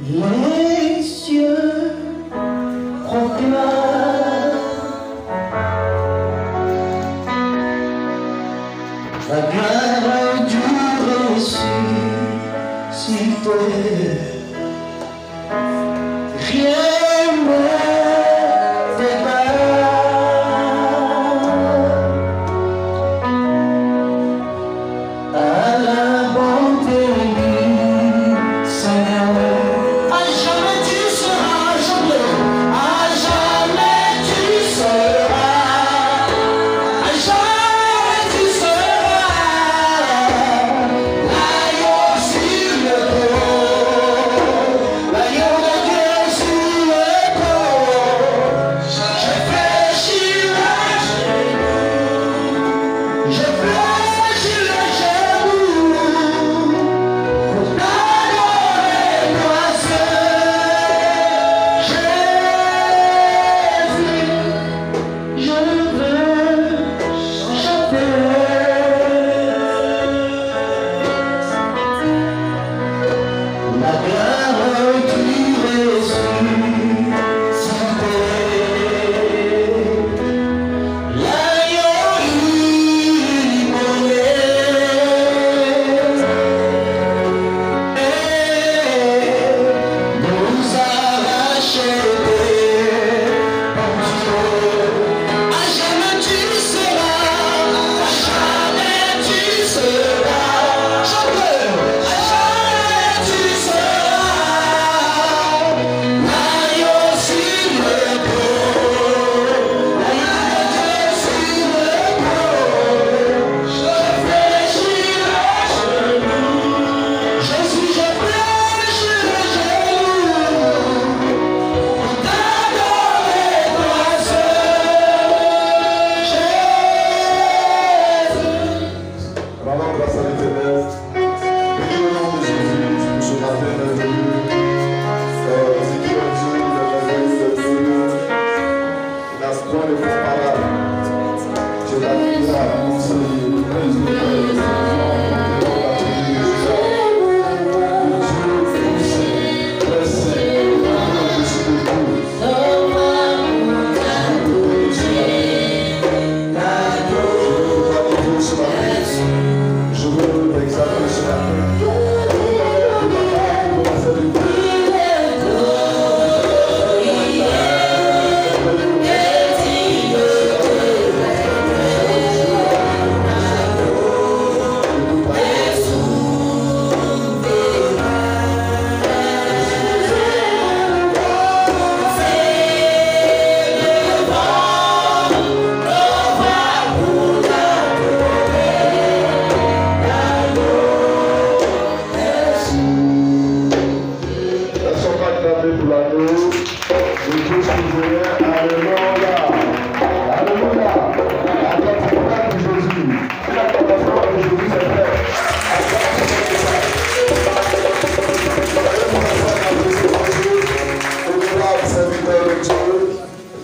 Les cieux proclament la gloire du ressuscité. Rien ne t'égale à la bonté du Seigneur. À jamais tu seras, jamais, à jamais tu seras, à jamais tu seras l'agneau sur le dos, l'agneau de Dieu sur le dos. Je fléchis le genou, je fléchis le genou pour t'adorer toi seul. Jésus, je veux chanter la gloire du ressuscité. L'agneau immolé nous a rachetés en Dieu. À jamais tu seras, à jamais tu seras, chanteur, à jamais tu seras l'agneau sur le dos, l'agneau de Dieu sur le dos. Je fléchis le genou, Jésus, je fléchis le genou pour t'adorer toi seul. Jésus. Rendons grâce à l'Éternel. Bénis le nom de Jésus ce matin, merveilleux. C'est qui est Dieu, le merveilleux de Dieu. Il n'a point de comparable. Je l'admire à conseiller, le prince de Dieu, le très saint, je suis debout. Je veux l'exalter ce matin.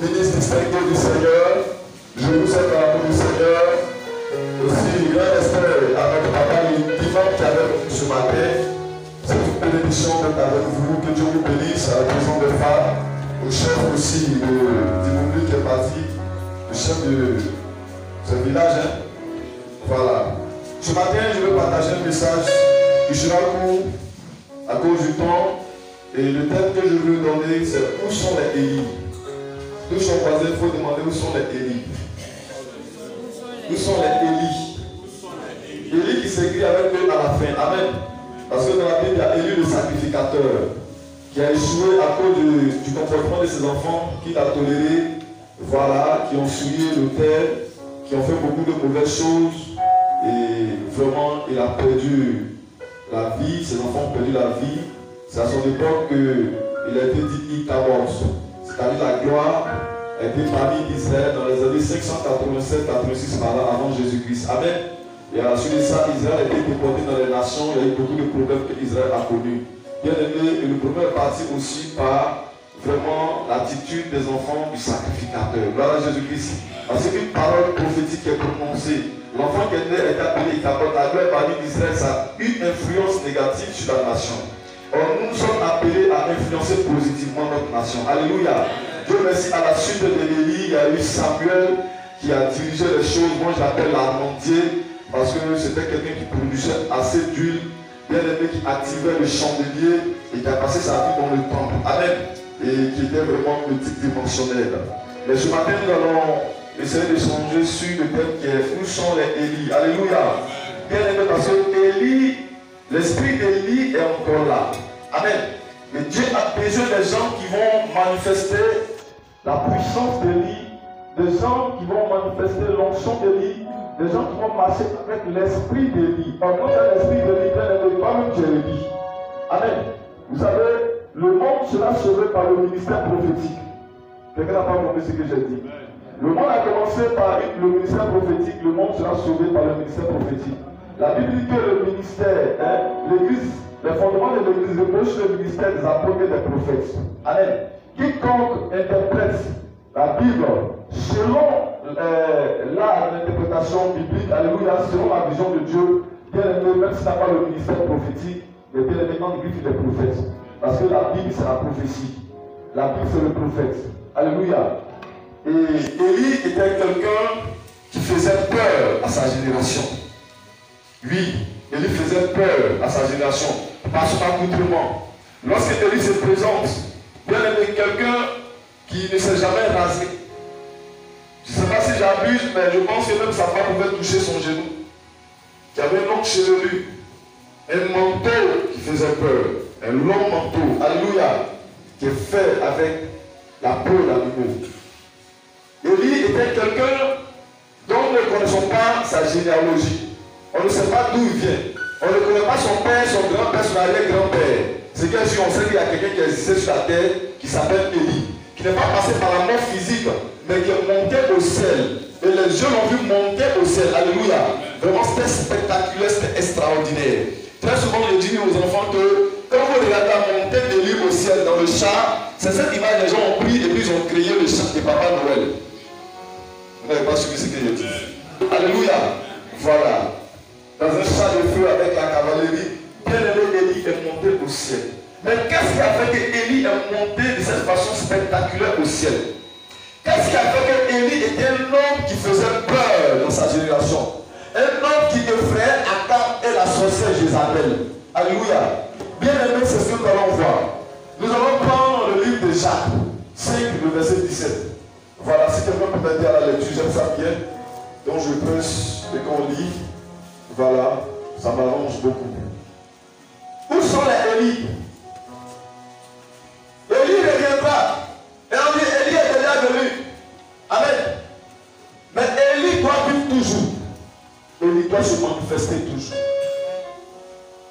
Ministre distingué du Seigneur, je vous souhaite l'amour du Seigneur. Aussi, grand respect à notre papa, l'imam qui est avec nous ce matin. C'est une bénédiction d'être avec vous. Que Dieu vous bénisse à la maison de femmes. Au chef aussi du Moumli qui est parti, le chef de ce village. Hein? Voilà. Ce matin, je vais partager un message qui sera court à cause du temps. Et le thème que je veux donner, c'est où sont les Élis. Tous son voisins, il faut demander où sont les Élis. Où sont les Élis? Élie qui s'écrit avec eux à la fin. Amen. Parce que dans la Bible, il y a Élie le sacrificateur qui a échoué à cause du comportement de ses enfants qu'il a toléré. Voilà, qui ont souillé l'autel, qui ont fait beaucoup de mauvaises choses. Et vraiment, il a perdu la vie. Ses enfants ont perdu la vie. C'est à son époque qu'il a été dit Ichabod, c'est-à-dire la gloire a été parmi Israël dans les années 587-86 par là avant Jésus-Christ. Amen. Et à la suite de ça, Israël a été déporté dans les nations. Il y a eu beaucoup de problèmes que Israël a connus. Bien aimé, et le problème est parti aussi par vraiment l'attitude des enfants du sacrificateur. Gloire à Jésus-Christ. Parce qu'une parole prophétique est prononcée. L'enfant qui est né est appelé Ichabod. La gloire parmi d'Israël, ça a une influence négative sur la nation. Or, nous sommes appelés à influencer positivement notre nation. Alléluia. Dieu merci, à la suite de l'Élie, il y a eu Samuel qui a dirigé les choses. Moi, j'appelle l'armandier parce que c'était quelqu'un qui produisait assez d'huile, bien aimé, qui activait le chandelier et qui a passé sa vie dans le temple. Amen. Et qui était vraiment multidimensionnel. Mais ce matin, nous allons essayer de changer sur le thème qui est où sont les Élis. Alléluia. Bien aimé, parce que Élie, l'esprit d'Élie est encore là. Amen. Et Dieu a besoin des gens qui vont manifester la puissance d'Élie, des gens qui vont manifester l'onction d'Élie, des gens qui vont marcher avec l'esprit d'Élie. Quand il y a l'esprit d'Élie, pas même Jérémie. Amen. Vous savez, le monde sera sauvé par le ministère prophétique. Quelqu'un n'a pas compris ce que j'ai dit. Le monde a commencé par le ministère prophétique, le monde sera sauvé par le ministère prophétique. La Bible dit que le ministère, l'église, les fondements de l'église reposent sur le ministère des apôtres et des prophètes. Amen. Quiconque interprète la Bible selon l'interprétation biblique, alléluia, selon la vision de Dieu, bien aimé, même s'il n'a pas le ministère prophétique, mais bien aimé, on griffe les prophètes. Parce que la Bible, c'est la prophétie. La Bible, c'est le prophète. Alléluia. Et Élie était quelqu'un qui faisait peur à sa génération. Oui, Élie faisait peur à sa génération par son accoutrement. Lorsque Élie se présente, bien aimé, quelqu'un qui ne s'est jamais rasé. Je ne sais pas si j'abuse, mais je pense que même sa femme pouvait toucher son genou. Qui avait une longue chevelure, un manteau qui faisait peur, un long manteau, alléluia, qui est fait avec la peau d'animaux. Élie était quelqu'un dont nous ne connaissons pas sa généalogie. On ne sait pas d'où il vient. On ne connaît pas son père, son grand-père, son arrière-grand-père. C'est bien sûr, on sait qu'il y a quelqu'un qui existait sur la terre qui s'appelle Élie, qui n'est pas passé par la mort physique, mais qui est monté au ciel. Et les yeux l'ont vu monter au ciel. Alléluia. Vraiment, c'était spectaculaire, c'était extraordinaire. Très souvent, je dis aux enfants que quand vous regardez la montée d'Élie au ciel dans le char, c'est cette image que les gens ont pris et puis ils ont créé le char de Papa Noël. Vous n'avez pas suivi ce que je dis. Alléluia. Voilà. Dans un char de feu avec la cavalerie, bien-aimé Élie est monté au ciel. Mais qu'est-ce qui a fait que Élie est monté de cette façon spectaculaire au ciel? Qu'est-ce qui a fait que Élie était un homme qui faisait peur dans sa génération? Un homme qui effrayait Akab et la sorcière Jézabel. Alléluia. Bien-aimé, c'est ce que nous allons voir. Nous allons prendre le livre de Jacques 5, le verset 17. Voilà, si quelqu'un peut m'aider à la lecture, j'aime ça bien. Donc je presse et qu'on lit. Voilà, ça m'arrange beaucoup. Où sont les Élie? Élie reviendra. Et on dit, Élie est déjà venu. Amen. Mais Élie doit vivre toujours. Élie doit se manifester toujours.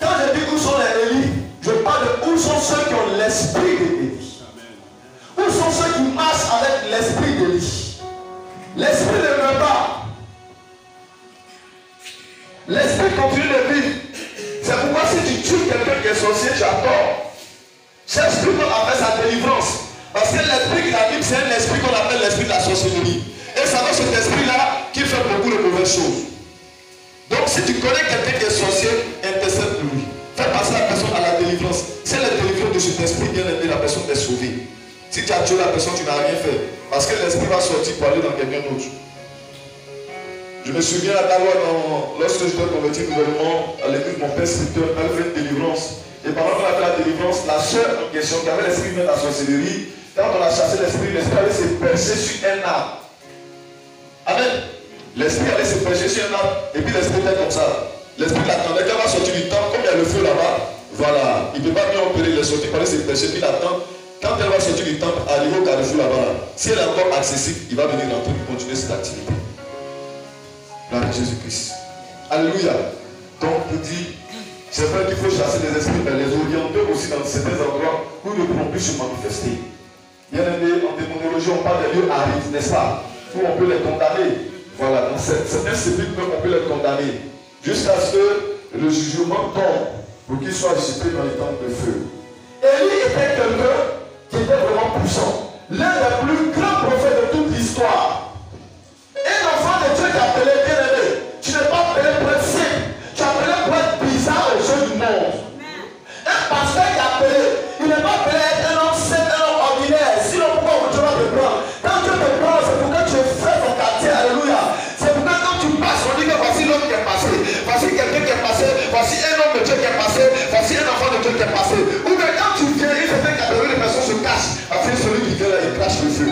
Quand je dis où sont les Élie, je parle de où sont ceux qui ont l'esprit d'Élie. Où sont ceux qui marchent avec l'esprit d'Élie. L'esprit ne meurt pas. L'esprit continue de vivre. C'est pourquoi si tu tues quelqu'un qui est sorcier, tu as tort. Cherche plutôt à faire sa délivrance. Parce que l'esprit de la Bible, c'est un esprit qu'on appelle l'esprit de la sorcellerie. Et c'est avec cet esprit-là qu'il fait beaucoup de mauvaises choses. Donc si tu connais quelqu'un qui est sorcier, intercède pour lui. Fais passer la personne à la délivrance. Si elle est délivrée de cet esprit, bien aimé, la personne est sauvée. Si tu as tué la personne, tu n'as rien fait. Parce que l'esprit va sortir pour aller dans quelqu'un d'autre. Je me souviens à Dawa, lorsque je dois convertir nouvellement à l'église, mon père scripteur, elle fait une délivrance. Et pendant qu'on a fait la délivrance, la soeur en question, qui avait l'esprit de la sorcellerie, quand on a chassé l'esprit allait se percher sur un arbre. Amen. L'esprit allait se percher sur un arbre, et puis l'esprit était comme ça. L'esprit l'attendait, quand il va sortir du temple, comme il y a le feu là-bas, voilà, il ne peut pas bien opérer, il est sorti, il fallait se percher, puis il attend. Quand elle va sortir du temple, arriver au carrefour là-bas, si elle est encore accessible, il va venir rentrer pour continuer cette activité. Gloire à Jésus-Christ. Alléluia. Donc, il dit, c'est vrai qu'il faut chasser les esprits, mais les orienter aussi dans certains endroits où ils ne pourront plus se manifester. Bien aimé, en démonologie, on parle des lieux arides, n'est-ce pas? Où on peut les condamner. Voilà, dans certains sépulcres, on peut les condamner. Jusqu'à ce que le jugement tombe pour qu'ils soient jetés dans les temps de feu. Élie était quelqu'un qui était vraiment puissant. L'un des plus grands prophètes de toute l'histoire. Un enfant de Dieu qui appelé bien-aimé. Tu n'es pas appelé pour être simple. Tu es appelé pour être bizarre aux yeux du monde. Un pasteur qui a Dieu qui est passé, voici un enfant de Dieu qui est passé. Ou bien quand tu viens, une certaine catégorie de personnes se cachent. Après celui qui vient là, il crache le feu.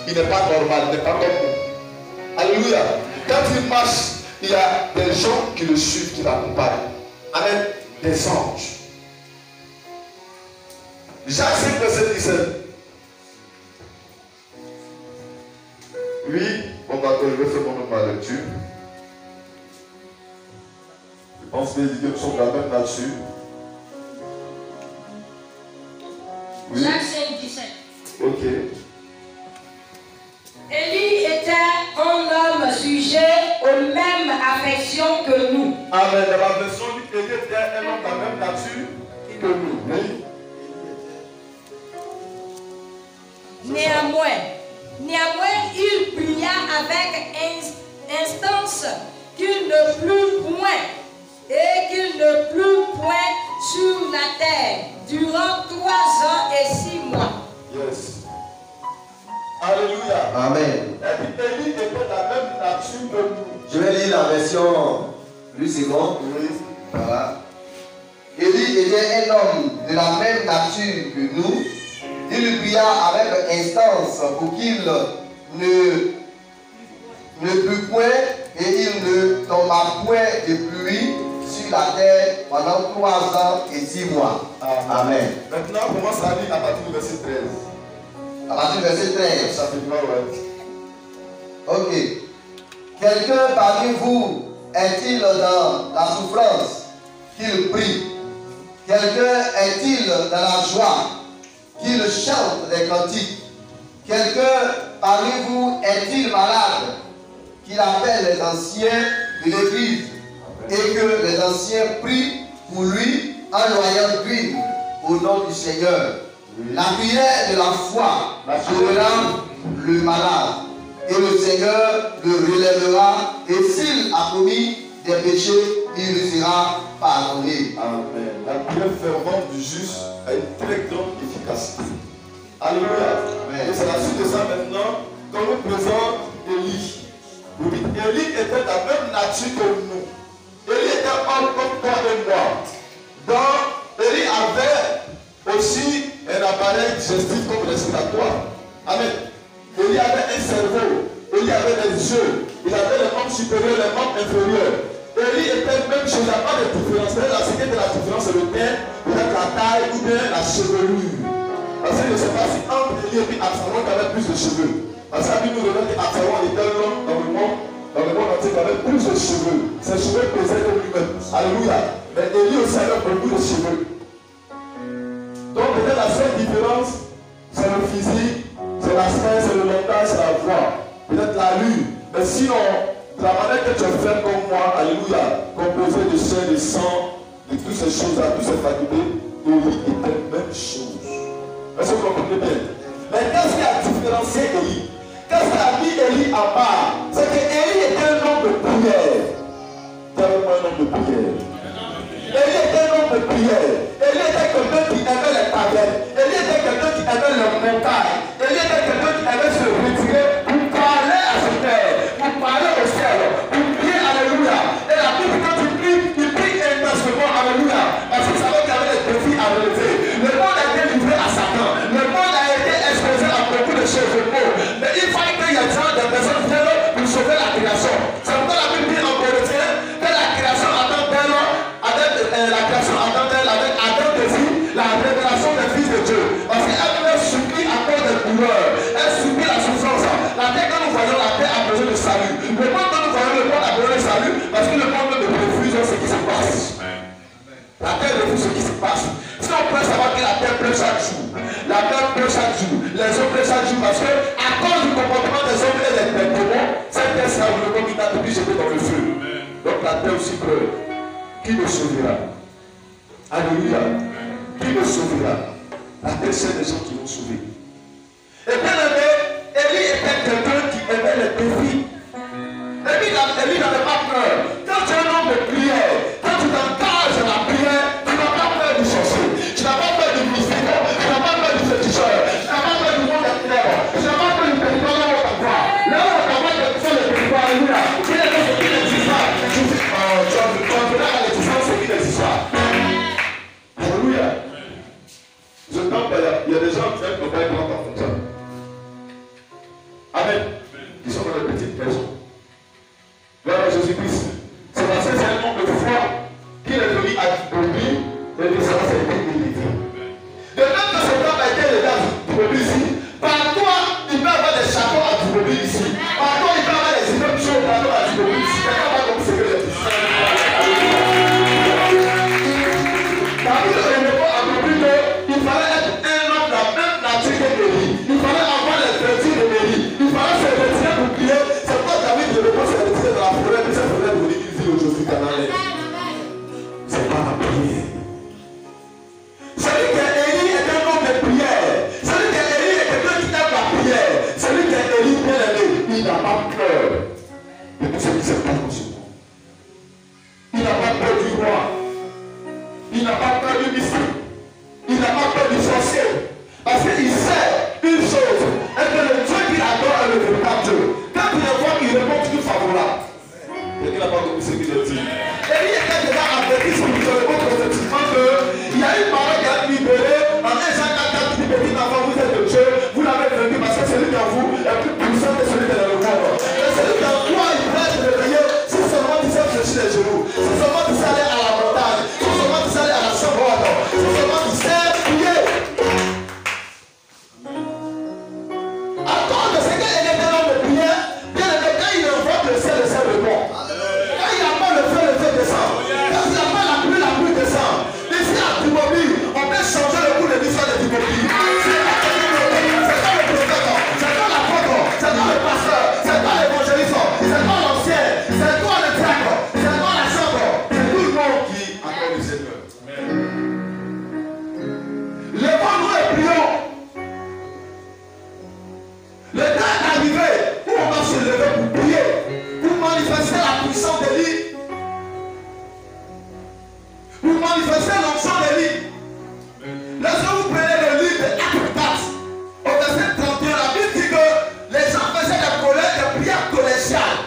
Il n'est pas normal, il n'est pas comme nous. Alléluia. Quand il marche, il y a des gens qui le suivent, qui l'accompagnent. Amen. Des anges. Jacques 5, verset 17. Oui, on va faire mon lecture. Je pense que les idées sont de la même nature. Oui. Jacques 5, 17. Ok. Élie était un homme sujet aux mêmes affections que nous. Amen. Dans la version du Élie était un homme de la même nature que nous. Oui. Néanmoins, il pria avec instance qu'il ne plût point et qu'il ne plût point sur la terre durant 3 ans et 6 mois. Yes. Alléluia. Amen. Et puis Élie était de la même nature que nous. Je vais lire la version plus seconde. Oui. Voilà. Élie était un homme de la même nature que nous. Il lui pria avec instance pour qu'il ne plût point et il ne tomba point de pluie sur la terre pendant 3 ans et 6 mois. Amen. Maintenant, on commence à lire à partir du verset 13. À partir du verset 13. Ça fait mal, ouais. Ok. Quelqu'un parmi vous est-il dans la souffrance qu'il prie? Quelqu'un est-il dans la joie qu'il chante des cantiques? Quelqu'un parmi vous est-il malade qu'il appelle les anciens de l'église et que les anciens prient pour lui en noyant d'huile au nom du Seigneur? La prière de la foi sauvera le malade et le Seigneur le relèvera, et s'il a commis des péchés, il lui sera pardonné. Amen. La prière fervente du juste a une très grande efficacité. Alléluia. Amen. Et c'est la suite de ça maintenant qu'on nous présente Élie. Oui, Élie était de la même nature que nous. Élie était un homme comme toi et moi. Donc, Élie avait aussi un appareil digestif comme respiratoire. Amen. Élie avait un cerveau. Élie avait des yeux. Il avait les membres supérieurs, les membres inférieurs. Élie était même chose, il n'y a pas de différence. La sécurité de la différence, c'est le teint, peut-être la taille ou bien la chevelure. Parce que je ne sais pas si entre Élie et puis Absalom, il avait plus de cheveux. Parce que la Bible nous révèle qu'Absalom était l'homme dans le monde entier qui avait plus de cheveux. Ses cheveux pesaient comme lui-même. Alléluia. Mais Élie aussi avait beaucoup de cheveux. Donc peut-être la seule différence, c'est le physique, c'est l'aspect, c'est le langage, c'est la voix. Peut-être la lune. Mais sinon, de la manière que tu es fait comme moi, alléluia, composé de chair, de sang, de toutes ces choses-là, toutes ces facultés, Élie était la même chose. Est-ce que vous comprenez bien? Mais qu'est-ce qui a différencié Élie? Qu'est-ce qui a mis Élie à part? C'est que Élie était un homme de prière. Tellement un homme de prière. Élie était un homme de prière. Élie était quelqu'un qui aimait les tavernes. Élie était quelqu'un qui aimait les montagnes. Élie était quelqu'un qui aimait se retirer pour parler à son père, pour parler au ciel, pour prier, alléluia. Et la Bible, quand tu pries, il prie intensément, alléluia. Parce qu'il savait qu'il y avait des défis à relever. Le monde a été livré à Satan. Le monde a été exposé à beaucoup de choses de mots. Mais il fallait qu'il y ait des personnes qui viennent pour sauver la création. C'est pourquoi la Bible dit en Corinthiens que la création attend d'elle, avec Adam désir la révélation des fils de Dieu. Parce qu'elle supplie à cause des douleurs. Elle supplie la souffrance. La terre que nous voyons, la terre a besoin de salut. Le monde que nous voyons, le monde a besoin de salut parce que le monde ne refuse ce qui se passe. La terre refuse ce qui se passe. Si on peut savoir que la terre pleut chaque jour, la terre pleut chaque jour, les hommes pleuvent chaque jour parce que à cause du comportement des hommes et des démons, cette terre sera le puis jetée dans le feu. Donc la terre aussi pleure. Qui nous sauvera? Alléluia. Qui nous sauvera? La terre, c'est des gens qui vont sauver. Et bien aimé, Élie était quelqu'un qui aimait les défis. Élie n'avait pas peur. Quand tu es un homme de prière, quand tu t'engages dans la prière, tu n'as pas peur du sorcier. Tu n'as pas peur du mystique. Tu n'as pas peur du féticheur. Tu n'as pas peur du monde des ténèbres. Tu n'as pas peur du territoire là où on t'envoie. Là où on t'envoie, tu fais le territoire. Alléluia. Qui n'existe pas. Tu as vu là à l'existence, c'est qui n'existe pas. Il n'a pas peur du mystique. Il n'a pas peur du sorcier. Parce qu'il sait une chose, est que le Dieu qu'il adore est le véritable Dieu. Quand il le voit, il répond toujours favorable. Quelqu'un n'a pas compris ce qu'il a dit. Et il était déjà averti spirituellement prophétiquement qu'il y a une parole qui a été libérée en 1 Jean 4 qui dit petit enfant, vous êtes de Dieu, vous l'avez vaincu parce que celui qui en vous est plus puissant que celui qui est dans le monde. Et celui qui en toi, il peut être réveillé si seulement tu sais fléchir les genoux, si seulement tu sais aller à la montagne, si seulement tu sais aller à la chambre, si seulement tu sais prier. À cause de ce qu'il était dans le prière, bien aimé, quand il invoque le ciel répond. Quand il appelle le feu descend. Quand il appelle la pluie descend. Ici à Timobi, on peut changer le cours de l'histoire de Timobi. C'est pas le prophète, c'est pas l'apôtre, c'est pas le pasteur, c'est pas l'évangéliste, c'est pas l'ancien, c'est toi le diacre, c'est toi la chambre, c'est tout le monde qui accorde le Seigneur. Levons-nous et prions. Le temps est arrivé où on va se lever pour prier, pour manifester la puissance de l'île, pour manifester l'onction de l'île. Lorsque vous prenez le livre de Actes, au verset 31, la Bible dit que les gens faisaient des prières collégiales.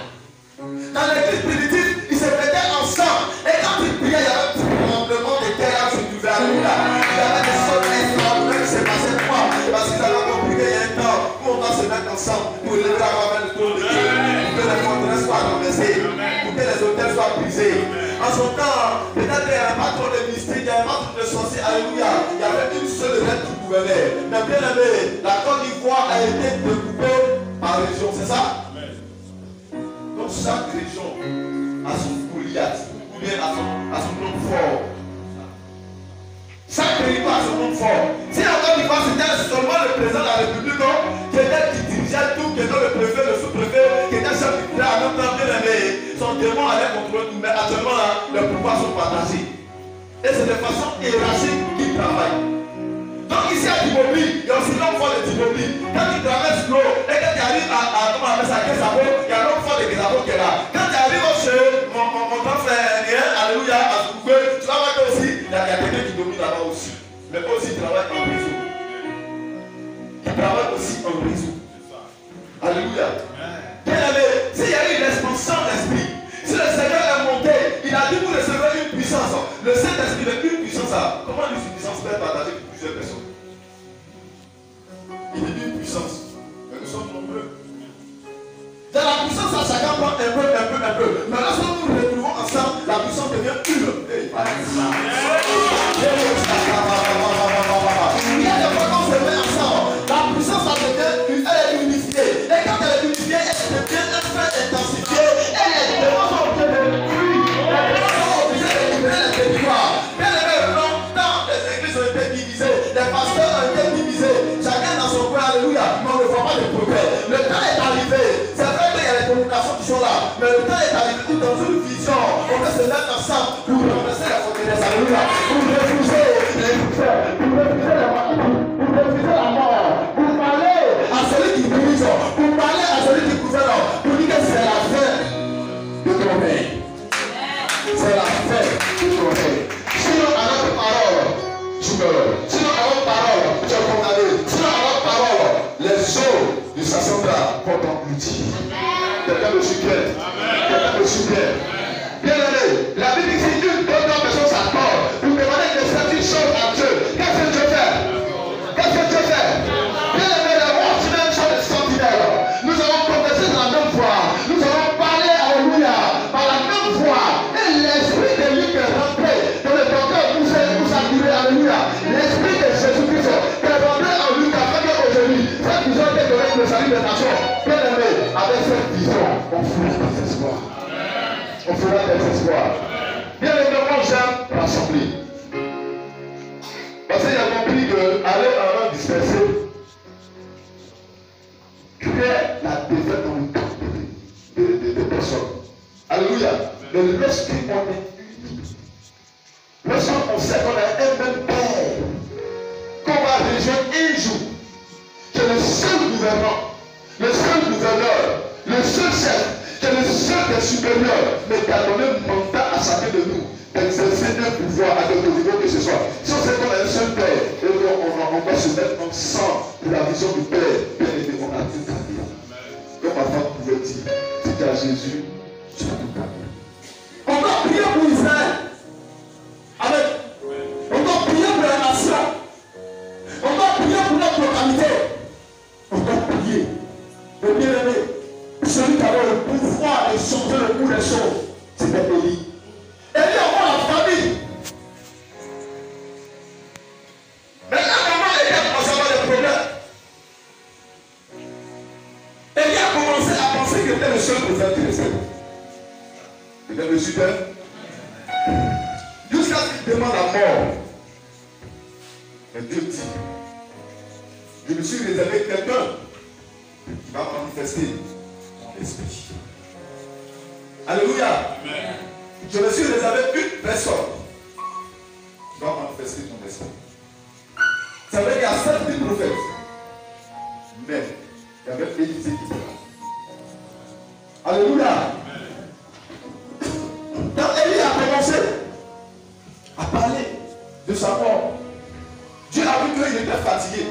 Dans l'église primitive, ils se mettaient ensemble. Et quand ils priaient, il y avait un petit tremblement de terre sur du verre. Il y avait des choses extraordinaires qui se passaient quoi? Parce qu'ils avaient compris qu'il y a un temps où on va se mettre ensemble pour lever la main de tout le Dieu, pour que les forteresses soient renversées, pour que les hôtels soient brisés. En son temps, peut-être il n'y avait pas trop de mystique, il n'y avait pas trop de sorciers, alléluia. Il y avait une seule reine qui gouvernait. Mais bien aimé, la Côte d'Ivoire a été découpée par région, c'est ça? Donc chaque région a son Goliath, ou bien a son nom fort. Chaque territoire a son nom fort. Si la Côte d'Ivoire c'était seulement le président de la République qui dirigeait tout, qui était le préfet, le sous-préfet, qui était chef du village, en même temps bien aimé, son démon allait contrôler tout. Mais actuellement là, les pouvoirs sont partagés. Et c'est de façon hiérarchique qu'ils travaillent. Donc ici à Timobi, il y a aussi l'homme fort de Timobi. Quand tu traverses l'eau et que tu arrives à comment on appelle ça, Kesabo, il y a l'homme fort de Kesabo qui est là. Quand tu arrives chez mon grand frère, alléluia, à Soukoufé, tu vas voir que aussi, il y a quelqu'un qui domine là-bas aussi. Mais aussi il travaille en réseau. Il travaille aussi en réseau. Alléluia. Bien aimé, s'il y a eu une expansion d'esprit, si le Seigneur est monté, il a dit vous recevrez une puissance. Le Saint-Esprit n'est une puissance. Comment une puissance peut être partagée pour plusieurs personnes? Il est une puissance. Mais nous sommes nombreux. Dans la puissance, chacun prend un peu. Mais lorsque nous nous retrouvons ensemble, la puissance devient une. Il y a des fois qu'on se met ensemble, la puissance ça devient une, elle est unifiée. Et quand elle est unifiée, elle devient un peu intensifiée. Elle est vraiment obligée de fuir. Elle est vraiment obligée de libérer les territoires. Bien aimé, longtemps, les églises ont été divisées, les pasteurs ont été divisés. Chacun dans son coin, alléluia. Mais on ne voit pas de progrès. Le temps est arrivé. C'est vrai qu'il y a les communications qui sont là. Mais le temps est arrivé où dans une vision, on peut se mettre ensemble pour renverser la forteresse. Alléluia. Pour refuser les pouvoirs, pour refuser la mort, pour refuser la mort, pour parler à celui qui dirige, pour parler à celui qui gouverne, pour dire que c'est la fin de ton règne. C'est la fin de ton règne. Sinon, à notre parole, tu meurs. Sinon, à notre parole, tu es condamné. Sinon, à notre parole, les eaux du Sassandra vont t'engloutir. Quelqu'un me suit bien. Quelqu'un me suit bien. Bien aimé, la Bible dit si une bonne personne s'accorde, vous demandez de faire une chose à Dieu. Qu'est-ce que Dieu fait? Qu'est-ce que Dieu fait? Bien aimé, la watchmen sont des sentinelles. Nous allons confesser dans la même voix. Nous allons parler, alléluia, par la même voix. Et l'esprit de lui qui est rentré dans le docteur où s'activer, alléluia. L'esprit de Jésus-Christ qui est rentré en lui, qui a fait qu'aujourd'hui, cette vision qui est donnée pour le salut des nations. Bien aimé, avec cette vision, on fera des espoirs. On fera des espoirs. Bien évidemment, j'aime rassembler. Parce qu'il a compris qu'aller en un dispersé crée la défaite dans le camp des personnes. Alléluia. Mais lorsqu'on est unis, lorsqu'on sait qu'on a un même Père, qu'on va rejoindre un jour, que le seul gouvernant, le seul gouverneur, le seul chef, qui est le seul des supérieurs, mais qui a donné un mandat à chacun de nous d'exercer un pouvoir à notre niveau que me suis bien. Jusqu'à ce qu'il demande la mort. Mais Dieu dit, je me suis réservé quelqu'un qui va manifester mon esprit. Alléluia. Amen. Je me suis réservé une personne qui va manifester mon esprit. C'est vrai qu'il y a 7000 prophètes. Mais il y avait Élisée qui était là. Alléluia. Quand Élie a commencé à parler de sa mort, Dieu a vu qu'il était fatigué.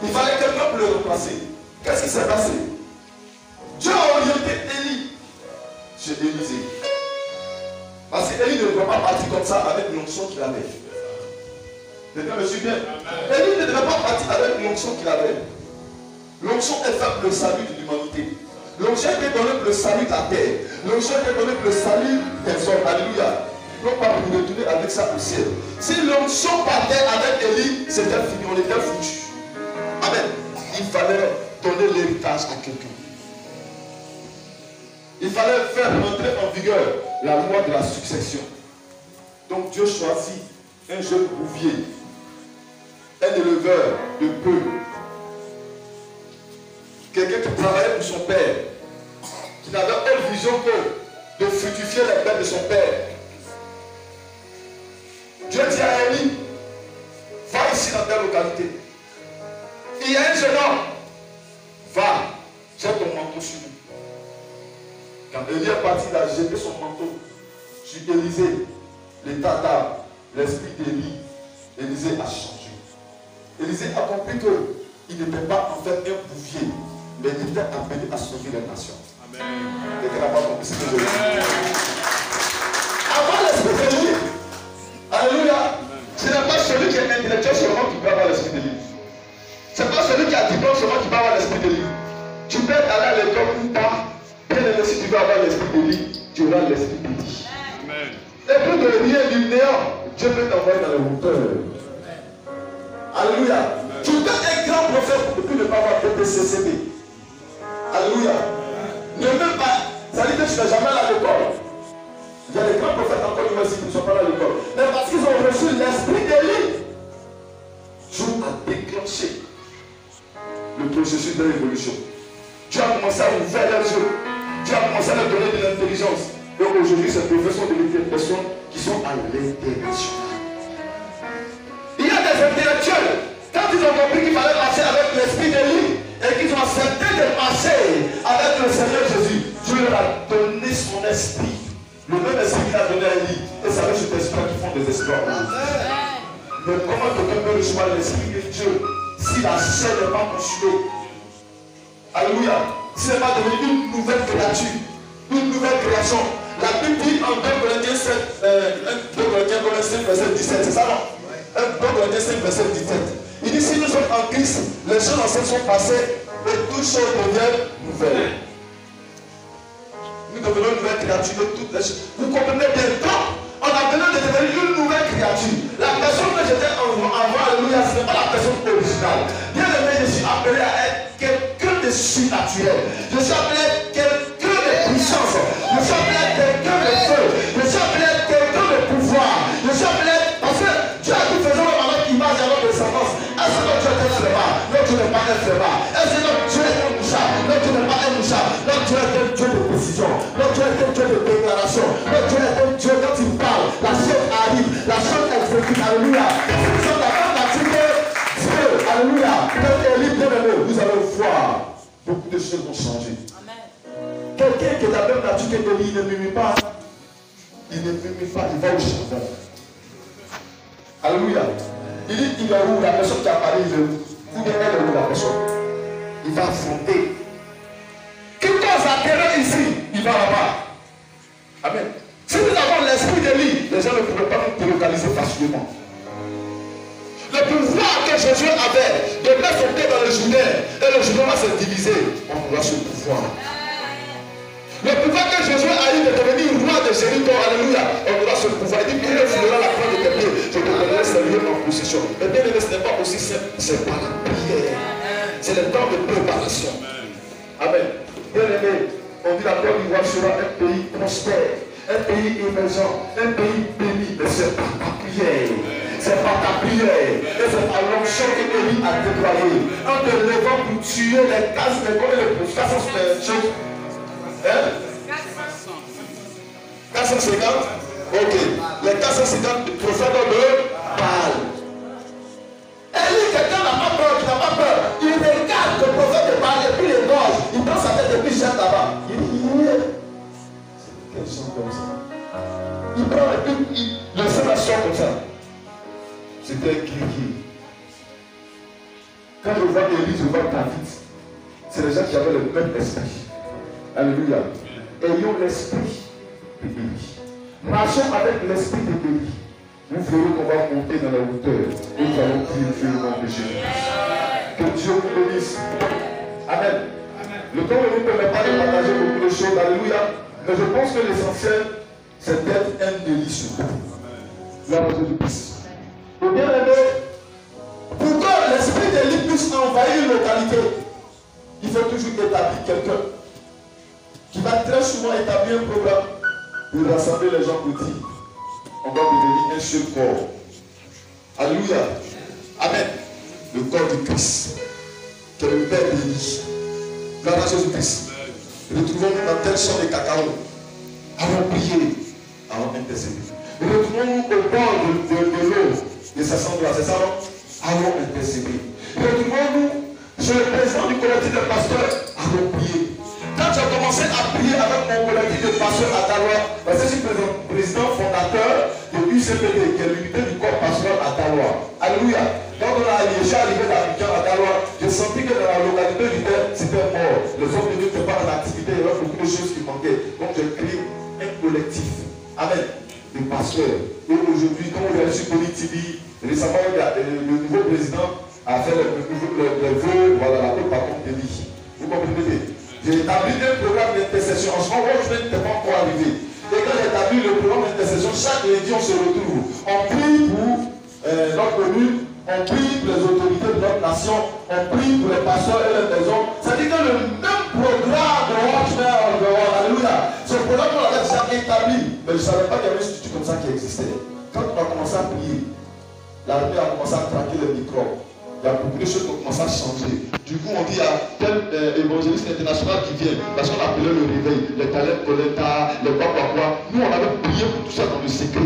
Il fallait quelqu'un pour le remplacer. Qu'est-ce qui s'est passé? Dieu a orienté Élie chez Élisée. Parce qu'Élie ne devait pas partir comme ça avec l'onction qu'il avait. Quelqu'un me suit bien? Élie ne devait pas partir avec l'onction qu'il avait. L'onction est faite pour le salut de l'humanité. L'onction est donnée pour le salut de la terre. L'onction est donnée pour le salut des hommes. Alléluia. Non pas pour retourner avec ça au ciel. Si l'onction partait avec Élie, c'était fini, on était foutu. Amen. Il fallait donner l'héritage à quelqu'un. Il fallait faire entrer en vigueur la loi de la succession. Donc Dieu choisit un jeune bouvier, un éleveur de peu, quelqu'un qui travaillait pour son père, qui n'avait autre vision que de fructifier les terres de son père. Dieu dit à Élie, va ici dans telle localité. Il y a un jeune homme, va, jette ton manteau sur lui. Quand Élie est parti, il a jeté son manteau sur Élisée, l'état d'âme, l'esprit d'Élie. Élisée a changé. Élisée a compris qu'il n'était pas en fait un bouvier, mais il était appelé à sauver les nations. Amen. Quelqu'un n'a pas compris ce que je dis. Avant l'esprit d'Élie, alléluia, ce n'est pas celui qui est intellectuel seulement qui peut avoir l'esprit d'Élie. Ce n'est pas celui qui a diplôme seulement qui peut avoir l'esprit d'Élie. Tu peux aller à l'école ou pas. Bien aimé, si tu veux avoir l'esprit d'Élie, tu auras l'esprit d'Élie. Et pour de rien du néant, Dieu peut t'envoyer dans les hauteurs. Alléluia. Tu peux être un grand prophète depuis ne pas avoir PPCCB. Alléluia. Ne même pas. Ça dit que tu n'es jamais allé à l'école. Il y a des grands prophètes encore universités qui ne sont pas allés à l'école. Mais parce qu'ils ont reçu l'esprit d'Élie, Dieu a déclenché le processus de l'évolution. Dieu a commencé à ouvrir leurs yeux. Dieu a commencé à leur donner de l'intelligence. Et aujourd'hui, ces professeurs de des personnes qui sont à l'international. Il y a des intellectuels, quand ils ont compris qu'il fallait marcher avec l'esprit d'Élie et qu'ils ont accepté de marcher avec le Seigneur Jésus, Dieu leur a donné son esprit. Le même esprit qu'il a donné à Élie. Et ça veut cet esprit qui font des espoirs. Mais comment quelqu'un peut recevoir l'esprit de Dieu si la chair n'est pas consulée? Alléluia. Si ce n'est pas devenu une nouvelle créature, une nouvelle création. La Bible dit en 2 Corinthiens 5, verset 17, c'est ça non? 2 Corinthiens 5, verset 17. Il dit si nous sommes en Christ, les choses anciennes sont passées et toutes choses deviennent nouvelles. Nous devenons une nouvelle créature de toutes les choses. Vous comprenez bien, quand on a besoin de devenir une nouvelle créature, la personne que j'étais avant, alléluia, ce n'est pas la personne originale. Bien aimé, je suis appelé à être quelqu'un de surnaturel. Je suis appelé à être quelqu'un de puissance. Je suis appelé à être quelqu'un de feu. Je suis appelé à être quelqu'un de pouvoir. Je suis appelé à être... Parce que Dieu a dit faisons le malin qui marche à notre descendance. Est-ce que notre Dieu est un flemmard? Notre Dieu n'est pas un flemmard. Est-ce que notre Dieu est un mouchard? Notre Dieu n'est pas un mouchard. Notre Dieu est un Dieu de décision. Notre Dieu est un Dieu de déclaration. Notre Dieu est un Dieu quand il parle. La chose arrive. La chose exécute. Alléluia. Nous sommes la même nature que Dieu. Alléluia. Quand Élie bien aimé, vous allez voir. Beaucoup de choses vont changer. Quelqu'un qui est la même nature que Élie, il ne murmure pas. Il ne murmure pas, il va au charbon. Alléluia. Il dit, il est où la personne qui a parlé, il est où? Où est où la personne? Il va affronter. Qui cause la terreur ici, il va là-bas. Amen. Si nous avons l'esprit d'Élie, les gens ne pourront pas nous localiser facilement. Le pouvoir que Jésus avait de mettre son pied dans le Jourdain, et le Jourdain va se diviser, on aura ce pouvoir. Le pouvoir que Jésus a eu de devenir roi de Jéricho, alléluia, on aura ce pouvoir. Il dit, il fera la croix de tes pieds, je te donnerai ce lieu en possession. Mais bien aimé, ce n'est pas aussi simple, c'est par la prière. C'est le temps de préparation. Amen. Bien aimé, on dit la Côte d'Ivoire sera un pays prospère. un pays émergent, un pays béni. Mais c'est par ta prière. C'est par ta prière. Et c'est par l'onction que Élie a déployé. En te levant pour tuer les cases, les corps et les choses. 450. Ok. Les 450 prophètes de Baal. Élie, quelqu'un n'a pas peur, il n'a pas peur. Il regarde le prophète de Baal et puis il gorge. Il prend sa tête et puis il jette là-bas. Il dit, quel chant comme ça. Il prend et puis le sang la sort comme ça. C'était un guerrier. Quand je vois Élie, je vois David. C'est les gens qui avaient le même esprit. Alléluia. Ayons l'esprit d'Élie. Marchons avec l'esprit d'Élie. Nous verrons qu'on va monter dans la hauteur. Et nous allons triompher au nom de Jésus. Que Dieu vous bénisse. Amen. Le temps ne nous permet pas de partager beaucoup de choses. Alléluia. Mais je pense que l'essentiel, c'est d'être un délit sur vous. La raison du Christ. Et bien aimé, pour que l'esprit d'Élie puisse envahir une localité, il faut toujours établir quelqu'un qui va très souvent établir un programme pour rassembler les gens pour dire on va devenir un seul corps. Alléluia. Amen. Le corps du Christ, qui est le Père d'Élie. Gloire à Jésus-Christ. Retrouvons-nous dans tel champ de cacao. Allons prier, allons intercéder. Retrouvons-nous au bord de l'eau de sa gloire. C'est ça, non? Allons intercéder. Retrouvons-nous chez le président du collectif de pasteurs. Allons prier. Quand tu as commencé à prier avec mon collectif de pasteurs à Tawa, parce que je suis président fondateur de l'UCPD, qui est l'unité du corps pastoral à Tawa. Alléluia. Quand je suis arrivé d'Africain à Tawa, j'ai senti que dans la localité du terre, c'était mort. Les hommes de Dieu n'étaient pas en activité, il y avait beaucoup de choses qui manquaient. Donc j'ai créé un collectif. Amen. Des pasteurs. Et aujourd'hui, comme vous avez sur Police TV, récemment, le nouveau président a fait le vœu, voilà, la côte par contre de lui. Vous comprenez? J'ai établi un programme d'intercession. En ce moment, je n'étais pas encore arrivé. Et quand j'ai établi le programme d'intercession, chaque lundi, on se retrouve. On prie pour notre commune, on prie pour les autorités de notre nation, on prie pour les pasteurs et les maisons. C'est-à-dire que le même programme de Watchmen, alléluia, ce programme, on l'avait déjà établi. Mais je ne savais pas qu'il y avait un institut comme ça qui existait. Quand on a commencé à prier, l'armée a commencé à traquer les microbes. Il y a beaucoup de choses qui ont commencé à changer. Du coup, on dit à tel évangéliste international qui vient, parce qu'on appelait le réveil, les talents de l'État, les quoi. Nous, on avait prié pour tout ça dans le secret.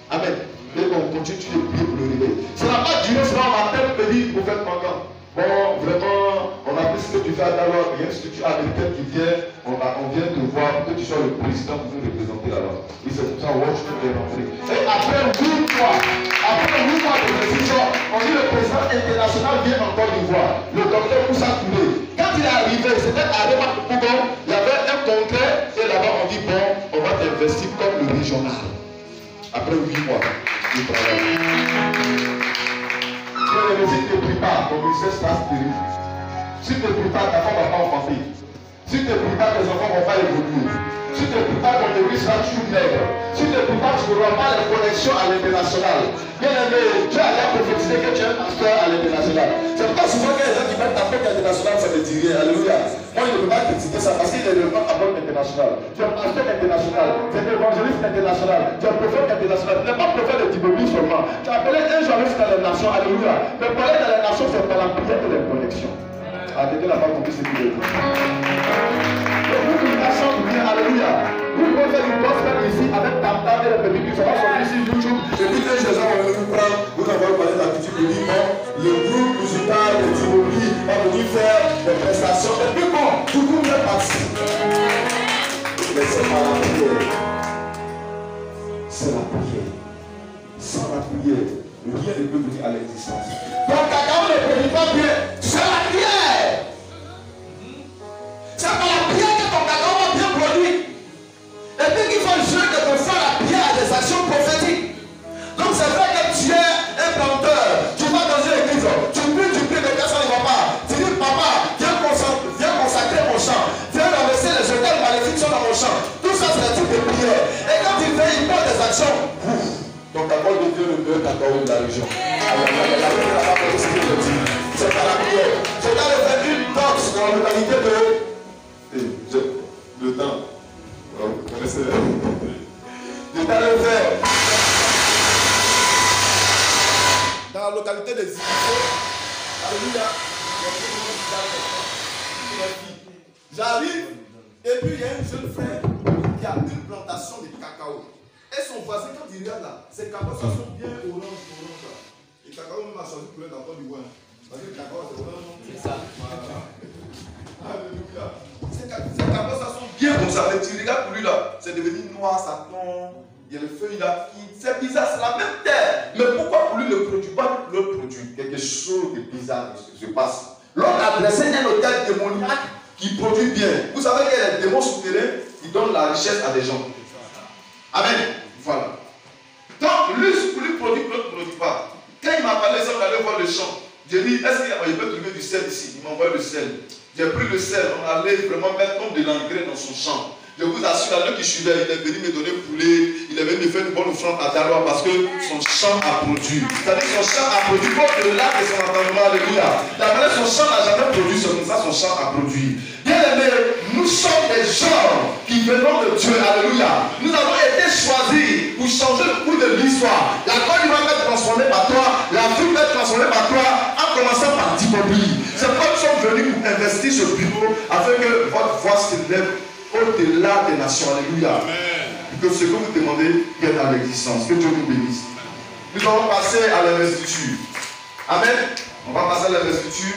Amen. Et on continue de prier pour le réveil. Ça n'a pas duré, ça on m'appelle, me dit, prophète Mangan. Bon, vraiment, on a vu ce que tu fais à Dallas, il y a un institut américain qui vient, on vient te voir pour que tu sois le président pour nous représenter là-bas. Et c'est pour ça, Watch est rentré. Et après 8 mois de décision, on dit le président international vient en Côte d'Ivoire, le docteur Moussa Touré. Quand il est arrivé, c'était à Réma-Pougon, il y avait un congrès, et là-bas on dit bon, on va t'investir comme le régional. Après 8 mois de travail. Si tu ne pries pas, ton ministère sera stérile. Si tu ne pries pas, ta femme ne va pas enfanter. Si tu ne pries pas, tes enfants ne vont pas évoluer. Si tu ne pries pas, ton église sera toujours maigre. Si tu ne pries pas, tu n'auras pas les connexions à l'international. Bien aimé, Dieu a déjà prophétisé que tu es un pasteur à l'international. C'est pas souvent que les gens qui mettent ta fête internationale, ça ne dit rien. Alléluia. Moi, je ne peux pas critiquer ça parce qu'il est le nom à votre international. Tu es pasteur international. Tu es évangéliste international. Tu es prophète international. Tu n'es pas prophète de Tibobie seulement. Tu as appelé un journaliste dans les nations. Alléluia. Mais parler dans les nations, c'est par la prière et les connexions. Ah, quelqu'un n'a pas compris ce qu'il est. Donc, vous, une nation qui vient, alléluia. Vous pouvez faire du gospel ici avec Tam-Tam et les petits, ça va sortir sur YouTube. Et puis, les gens vont venir vous prendre. Vous n'avez pas parlé de la petite Béni. Le groupe musical de Tibobie va venir faire des prestations. Et puis, bon, tout le monde est parti. Mais c'est pas la prière. C'est la prière. Sans la prière, rien ne peut venir à l'existence. Donc, cacao ne produit pas bien. C'est la prière. C'est par la prière que ton cacao va bien produire. Et puis qu'il faut jouer que ton frère la prière a des actions prophétiques. Donc c'est vrai que tu es un planteur. Tu vas dans une église, tu pries, mais personne ne va pas. Tu dis, papa, viens consacrer mon champ. Viens renverser les hôtels maléfiques dans mon champ. Tout ça, c'est le type de prière. Et quand il fait, il prend des actions. Donc cacao devient le meilleur cacao de la région. C'est pas la prière. Je t'avais fait une danse dans la localité de... Le temps. localité des Zippo. Alléluia. J'arrive, et puis il y a un jeune frère qui a une plantation de cacao. Et son voisin, quand il regarde là, ces cacao, ça sont bien orange. Là. Et cacao, même a changé de couleur dans du bois. Parce que le cacao, c'est orange. C'est ça. Voilà. Alléluia. Ces cacao, ça sont bien comme ça. Mais tu regardes pour lui là, c'est devenu noir, ça tombe. Il y a les feuilles là. C'est bizarre, c'est la même terre. Mais pourquoi pour lui ne produit pas l'autre produit? Quelque chose de bizarre se passe. L'homme a dressé un hôtel démoniaque qui produit bien. Vous savez qu'il y a des démons souterrains qui donnent la richesse à des gens. Amen. Voilà. Donc, lui, pour lui produit, l'autre ne produit pas. Quand il m'a parlé, ça, on allait voir le champ. J'ai dit, est-ce qu'il peut trouver du sel ici? Il m'envoie le sel. J'ai pris le sel, on allait vraiment mettre comme de l'engrais dans son champ. Je vous assure, l'homme qui suivait, il est venu me donner poulet, il est venu me faire une bonne offrande à Daloa parce que son champ a produit. C'est-à-dire que son champ a produit au-delà de son entendement, alléluia. D'abord, son champ n'a jamais produit, c'est comme ça son champ a produit. Bien aimé, nous sommes des gens qui venons de Dieu, alléluia. Nous avons été choisis pour changer le cours de l'histoire. La Côte d'Ivoire va être transformée par toi, l'Afrique va être transformée par toi, en commençant par Dibobli. C'est pourquoi nous sommes venus pour investir ce bureau afin que votre voix s'élève au-delà des nations, alléluia. Amen. Que ce que vous demandez vienne à l'existence. Que Dieu vous bénisse. Nous allons passer à l'investiture. Amen. On va passer à l'investiture.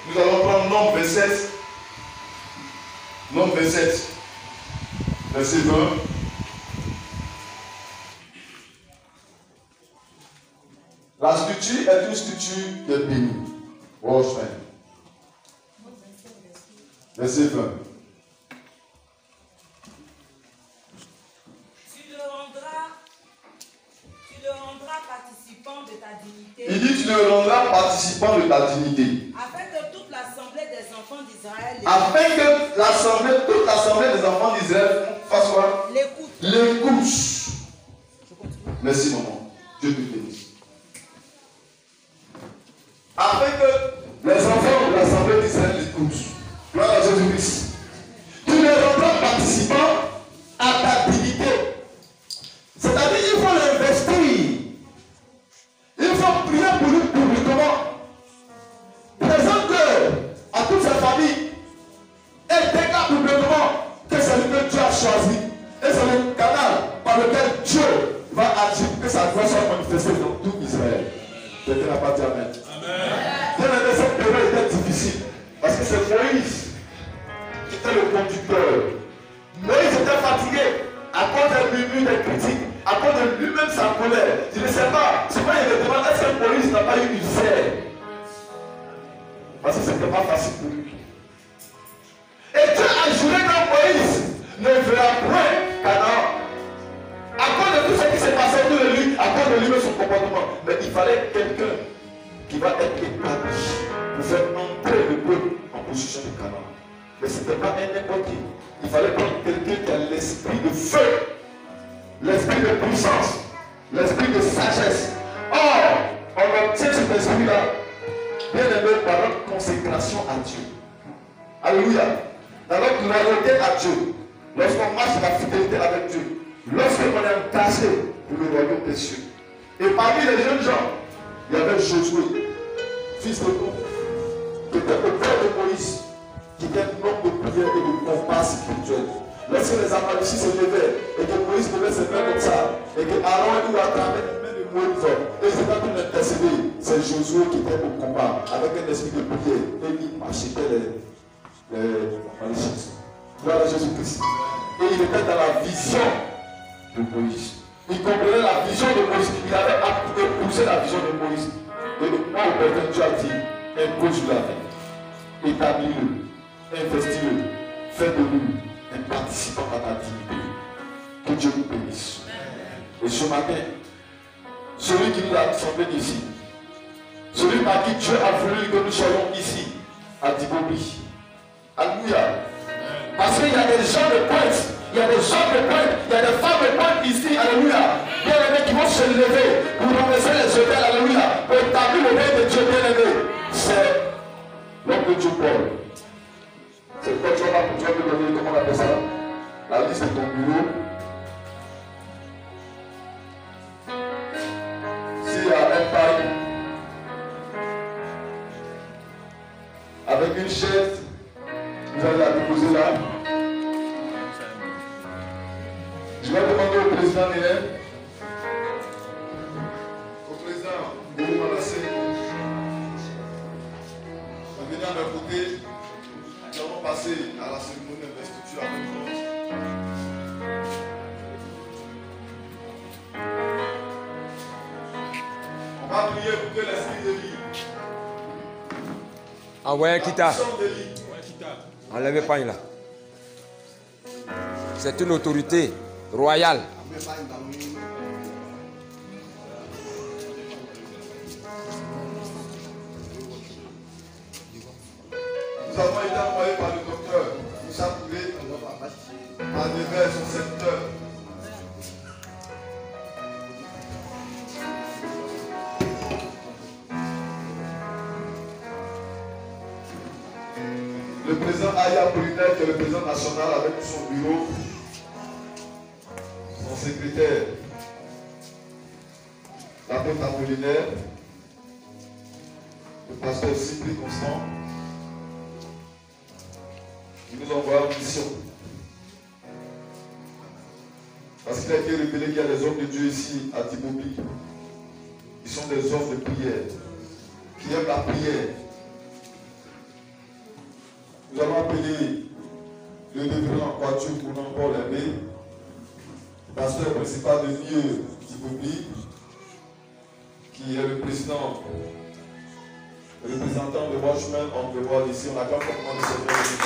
Nous allons prendre Nombre 27. Nombre 27. Verset 20. La structure est une structure qui est bénie. Watchman. Verset 20. Participant de ta dignité. Il dit tu le rendras participant de ta dignité. Afin que toute l'assemblée des enfants d'Israël. Afin que toute l'assemblée des enfants d'Israël fasse quoi? L'écoute. Merci maman. Dieu te bénisse. Afin que les enfants de l'assemblée d'Israël l'écoutent. Gloire à Jésus-Christ. Tu le rendras participant à ta dignité. C'est-à-dire qu'il faut l'investir. Il faut prier pour lui publiquement. Présente-le à toute sa famille et déclare publiquement que c'est lui que Dieu a choisi. Et c'est le canal par lequel Dieu va agir, que sa gloire soit manifestée dans tout Israël. Quelqu'un n'a pas dit Amen. Amen. Cette période était difficile parce que c'est Moïse qui était le conducteur. Moïse était fatigué à cause des murmures, des critiques, à cause de lui-même sa colère. Je ne sais pas, souvent il me demande est-ce que Moïse n'a pas eu une serre? Parce que ce n'était pas facile pour lui. Et Dieu a juré que Moïse ne verra point Canaan. À cause de tout ce qui s'est passé autour de lui, à cause de lui et son comportement. Mais il fallait quelqu'un qui va être établi pour faire entrer le peuple en position de Canaan. Mais ce n'était pas un n'importe qui. Il fallait prendre quelqu'un qui a l'esprit de feu, l'esprit de puissance, l'esprit de sagesse. Or, on obtient cet esprit-là, bien aimé, par notre consécration à Dieu. Alléluia. Dans notre loyauté à Dieu, lorsqu'on marche la fidélité avec Dieu, lorsqu'on est engagé pour le royaume des cieux. Et parmi les jeunes gens, il y avait Josué, fils de Nun, qui était au cœur de Moïse, qui était un homme de prière et de combat spirituel. Lorsque les Amalécites se levaient et que Moïse devait se faire comme ça, et que Aaron et nous attrapaient les mains de Moïse, et ils étaient en train d'intercéder, c'est Josué qui était au combat avec un esprit de prière et il machetait les Amalécites. Gloire à Jésus-Christ. Et il était dans la vision de Moïse. Il comprenait la vision de Moïse. Il avait épousé la vision de Moïse. Et le moment où Dieu a dit, impose la vie, établis-le, investis-le, fais de lui un participant à ta dignité. Que Dieu vous bénisse. Et ce matin, celui qui nous a assemblés ici, celui par qui Dieu a voulu que nous soyons ici, à Dibobli. Alléluia. Parce qu'il y a des gens de pointe, il y a des gens de pointe, il y a des femmes de pointe ici, alléluia. Bien aimés qui vont se lever pour renverser les hôtels, alléluia, pour établir le règne de Dieu, bien aimé. C'est l'homme de Dieu Paul. C'est quoi tu vas te donner, comment on appelle ça? La liste de ton bureau. S'il y a un paille, Donc une chaise, vous allez la déposer là. Je vais demander au président Néné, au président Bourou Manassé, de venir à mes côtés. Nous allons passer à la cérémonie d'investiture avec nous. On va prier pour que l'esprit de vie. Envoyez un kita. La puissance de vie. Enlevez pas là. C'est une autorité royale. Nous avons été envoyés par le docteur Moussa Koulé à Nevers, son secteur. Le président Aya Polinaire, qui est le président national avec son bureau, son secrétaire, l'apôtre Apollinaire, le pasteur Cyprien Constant, qui nous envoie en mission. Parce qu'il a été révélé qu'il y a des hommes de Dieu ici à Tibobi. Ils sont des hommes de prière, qui aiment la prière. Nous allons appeler le révérend Quatuor Kounan Paul Aimé, pasteur principal de Mieux Tibobi, qui est le président, le représentant de Watchmen on peut voir ici. On acclame fortement le Seigneur Jésus.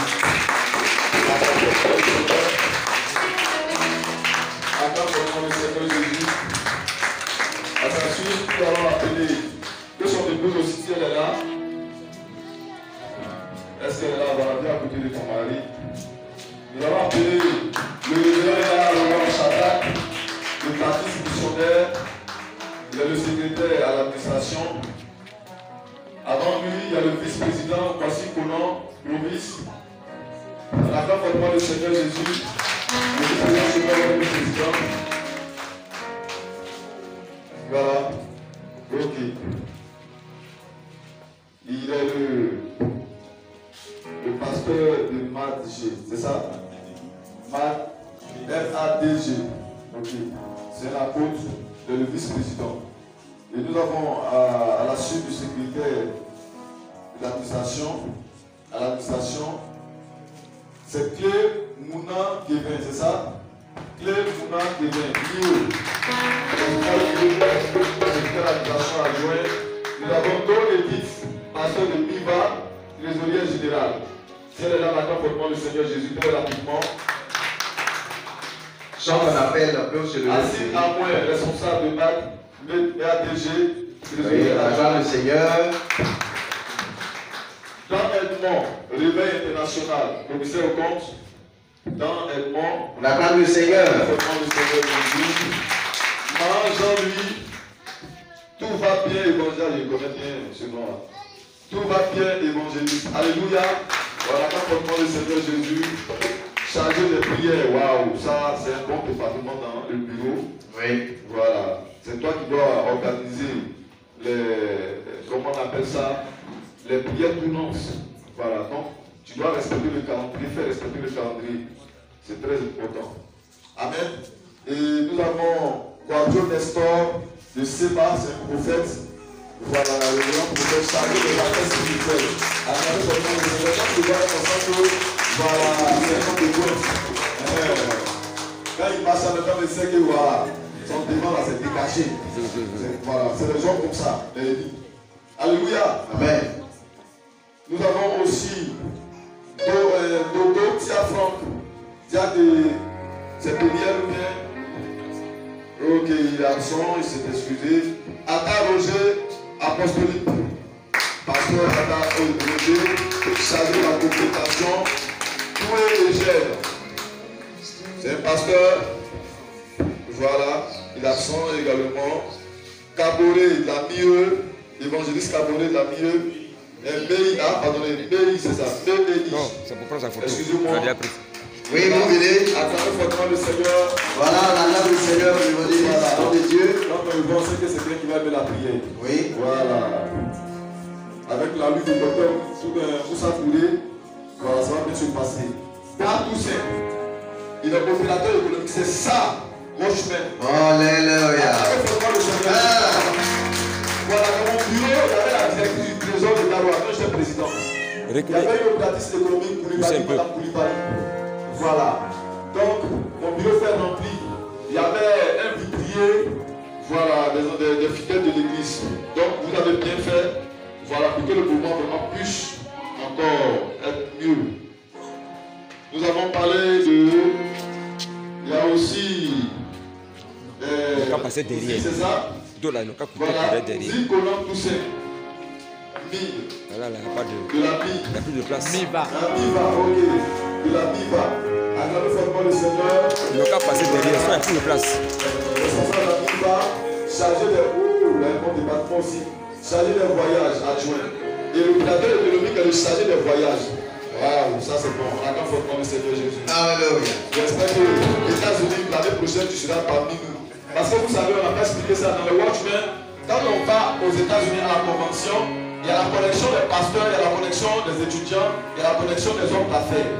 Acclame fortement le Seigneur Jésus. Ensuite, nous allons appeler que son épouse aussi, si elle est là. Est-ce qu'elle est là? On va bien à côté de ton mari. Nous allons appeler le révérend Laurent Chadak, le baptiste missionnaire. Il est le secrétaire à l'administration. Avant lui, il y a le vice-président Kwasi Konan, Lovis. On acclame fortement le Seigneur Jésus, le vice-président le vice-président. Voilà. Ok. Il est le pasteur de MADG, c'est ça? MADG. Ok. C'est l'apôtre de le vice-président. Et nous avons à la suite du secrétaire de l'administration, c'est Clé Mouna Kevin, c'est ça? Clé Mouna Kevin, secrétaire d'administration adjoint. Nous avons Don Edith, pasteur de Miva, trésorier général. Si elle est là maintenant, fortement le Seigneur Jésus, très rapidement. Chante un appel un peu chez le Assis à moi, responsable de MAD. ADG, acclame le Seigneur. Dans Edmond, Réveil International, commissaire au compte. Dans Edmond, On acclame le Seigneur. Jean-Louis, tout va bien, évangéliste, je connais bien ce nom-là. Tout va bien, évangéliste. Alléluia. Voilà, quand le Seigneur Jésus, chargé de prières, waouh, ça c'est un bon département dans le bureau. Oui. Voilà. C'est toi qui dois organiser les, comment on appelle ça, les prières tournantes. Voilà, donc tu dois respecter le calendrier, faire respecter le calendrier. C'est très important. Amen. Et nous avons Quatuor Nestor de Seba, c'est un prophète. Voilà, le grand prophète chargé de la paix spirituelle. Amen. Voilà, c'est un homme de Dieu. Quand il passe à temps, il sait que voilà. Son devant là, c'est décaché. Voilà, c'est des gens comme ça. Alléluia. Amen. Nous avons aussi Dodo Tia Franck. Tia de. C'est Péniel ou bien? Ok, il est absent, il s'est excusé. Ada Roger, apostolique. Pasteur Ada Roger, chargé de la communication. Toué et Gênes. C'est un pasteur. Voilà, il est absent également. Caboré, la mieux. Évangéliste Caboré, la mieux. BI, pardonnez, BI, c'est ça. BI. Non, c'est pour prendre sa photo. Excusez-moi. Oui, vous venez. Acclamez fortement le Seigneur. Voilà, on acclame le Seigneur, le nom de Dieu. Quand on le voit, on sait que c'est bien qui va aimer la prière. Oui. Voilà. avec la lutte du docteur Moussa Touré, voilà, ça va bien se passer. Par Toussaint, il est opérateur économique, c'est ça, mon chemin. Alléluia. Voilà, dans mon bureau, il y avait la directrice du trésor de Garoua, quand j'étais président. Il y avait une opératrice économique Koulibaly, Madame Koulibaly. Voilà. Donc, mon bureau fait rempli. Il y avait un vitrier, voilà, des fidèles de l'église. Donc, vous avez bien fait, voilà, pour que le mouvement vraiment puisse encore être mieux. Nous avons parlé de. Il y a aussi. On va passer derrière. C'est ça? Voilà, nous Voilà, derrière. Zicolan Toussaint. Mille. Voilà, il n'y a pas de. De la mille. Il n'y a plus de place. La Miva, ok. De la Miva. Acclamez fortement le Seigneur. Le cas passer derrière, il n'y a plus de place. Responsable de la Miva, chargé des. Bon département aussi. Chargé des voyages adjoint. Et le directeur économique est le chargé des voyages. Waouh, ça c'est bon. Acclamez fortement le Seigneur Jésus. Alléluia. J'espère que les États-Unis, l'année prochaine, tu seras parmi nous. Parce que vous savez, on n'a pas expliqué ça dans le Watchmen. Quand on va aux États-Unis à la convention, il y a la connexion des pasteurs, il y a la connexion des étudiants, il y a la connexion des hommes d'affaires.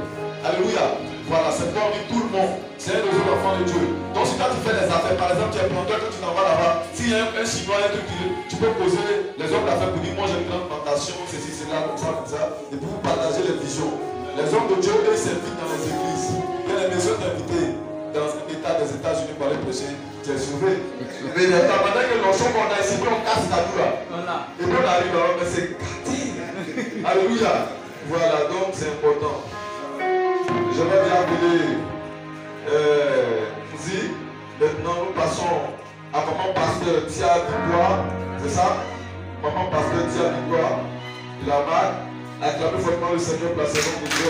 Alléluia. Voilà, c'est pour tout le monde. C'est un des autres enfants de Dieu. Donc si quand tu fais des affaires, par exemple, tu es planteur, que tu t'en vas là-bas, s'il y a un chinois, un truc, tu peux poser les hommes d'affaires pour dire, moi j'ai une grande plantation, ceci, cela, comme ça, et pour vous partager les visions. Les hommes de Dieu, eux, ils s'invitent dans les églises. Il y a les maisons d'invités dans un état des États-Unis pour aller prêcher. Tu es sauvé. Mais pendant que l'enchant qu'on a ici, on casse la douleur. Et puis on arrive là, mais c'est gâté. Alléluia. Voilà, donc c'est important. Je vais bien appeler Fouzi. Maintenant, nous passons à maman pasteur Tia Bigua. C'est ça? Maman pasteur Tia Bigua. Il a mal. Acclamez fortement le Seigneur pour la saison de Dieu.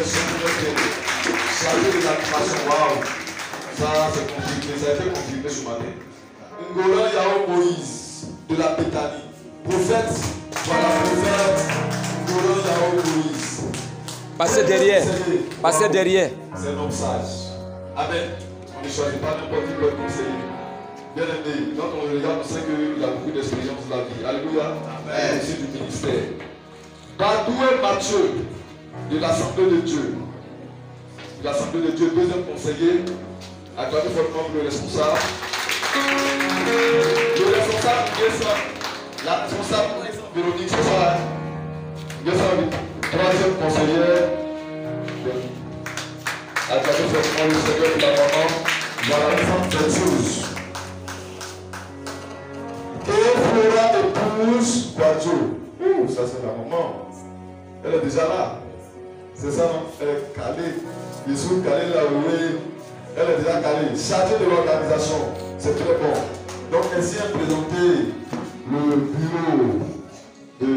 Chargé de l'animation. Waouh. Ça, c'est confirmé. Ça a été confirmé ce matin. Ngola Yao Moïse de la Béthanie. Prophète. Voilà, prophète. Ngola Yao Moïse. Passez derrière. Passez derrière. C'est un homme sage. Amen. On ne choisit pas n'importe qui pour être conseiller. Bien aimé, quand on le regarde, on sait qu'il a beaucoup d'expérience dans la vie. Alléluia. Amen. C'est du ministère. Badoué Mathieu de l'Assemblée de Dieu. L'Assemblée de Dieu, deuxième conseiller. Acclamez fortement pour le responsable. Le responsable, la responsable Véronique, c'est ça. Troisième conseillère. Acclamez fortement le Seigneur de la maman. Voilà, nous faisons cette chose. Et Flora épouse Quadjo. Ça c'est la maman. Elle est déjà là. C'est ça, non? Elle est calée. Les sous calés là où elle est déjà calée. Chargée de l'organisation. C'est très bon. Donc, ainsi est présenté le bureau de.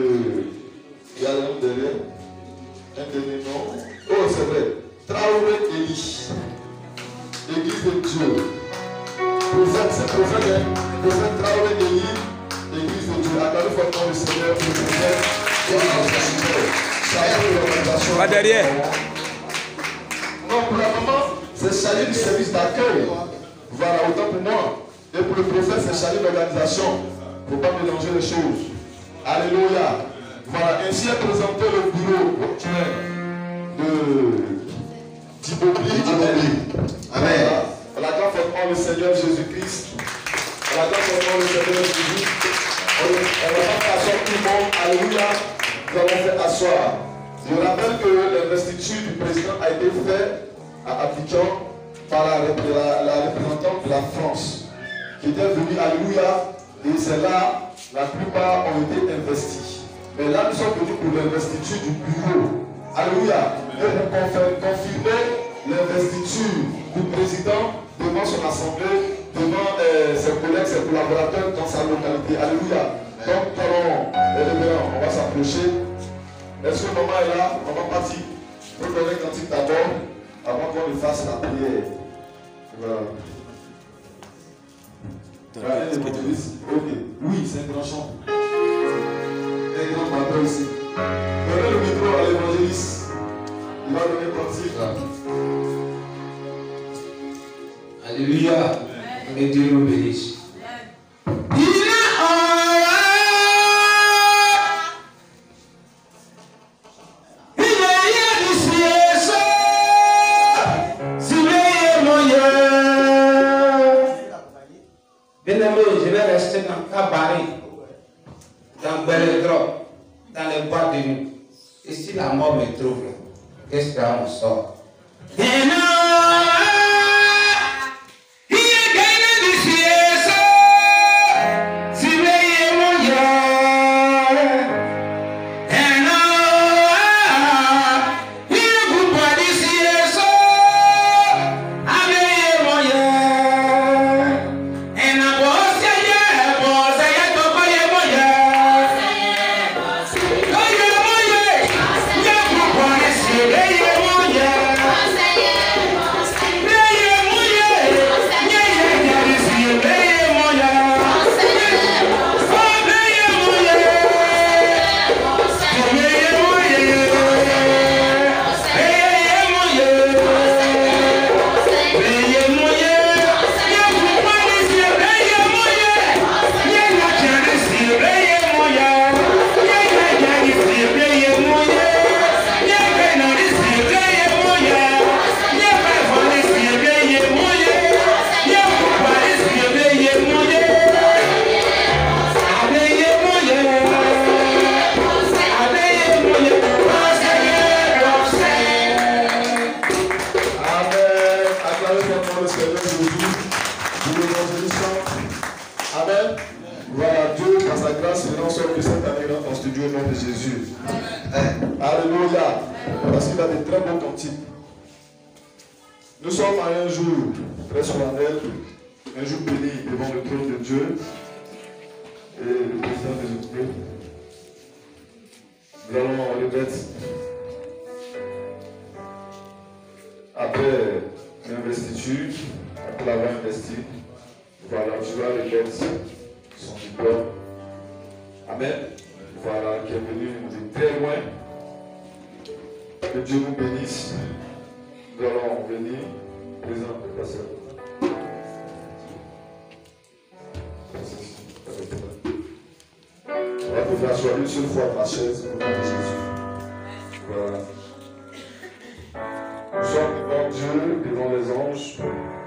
Il y a un nom derrière. Un dernier nom. Oh, c'est vrai. Traoré Eli. Église de Dieu. Prophète, c'est prophète, hein? Prophète Traoré Eli. Église de Dieu. Acclamez fortement le Seigneur pour le prophète. Pas derrière. Non, pour la maman, c'est chargé du service d'accueil. Voilà, autant pour moi. Et pour le prophète, c'est chargé de l'organisation. Il ne faut pas mélanger les choses. Alléluia. Voilà, ainsi est présenté le bureau de Dibobli. Amen. On acclame fortement le Seigneur Jésus-Christ. On acclame fortement le Seigneur Jésus. On va pas faire asseoir tout le monde. Alléluia. Nous allons faire asseoir. Je rappelle que l'investiture du président a été faite à Abidjan par la représentante de la France qui était venue, alléluia, et c'est là, la plupart ont été investis. Mais là, nous sommes venus pour l'investiture du bureau. Alléluia. Et pour confirmer l'investiture du président devant son assemblée, devant ses collègues, ses collaborateurs dans sa localité. Alléluia. Donc, on va s'approcher. Est-ce que maman est là? Maman partie. Vous donnez un cantique d'abord, avant qu'on ne fasse la prière. Voilà. Ok. Oui, c'est un grand chant. Un grand batteur ici. Donnez le micro à l'évangéliste. Il va donner le cantique. Alléluia. Et Dieu nous bénisse. vais rester dans Cabaret, dans Belledrop, dans les boîtes de nuit. Et si la mort me trouve là, qu'est-ce qu'il y a mon sort? Amen. Voilà, Dieu, par sa grâce, nous sommes que cette année dans ton studio au nom de Jésus. Alléluia. Parce qu'il a des très bons cantiques. Nous sommes à un jour très solennel, un jour béni devant le trône de Dieu. Et le président des autorités. Nous allons remettre après l'investiture, après l'avoir investi. Voilà, tu vas remettre son diplôme. Amen. Voilà, qui est venu de très loin. Que Dieu nous bénisse. Nous allons venir. Présent, pasteur. On va vous asseoir une seule fois ma chaise au nom de Jésus. Voilà. Nous sommes devant Dieu, devant les anges,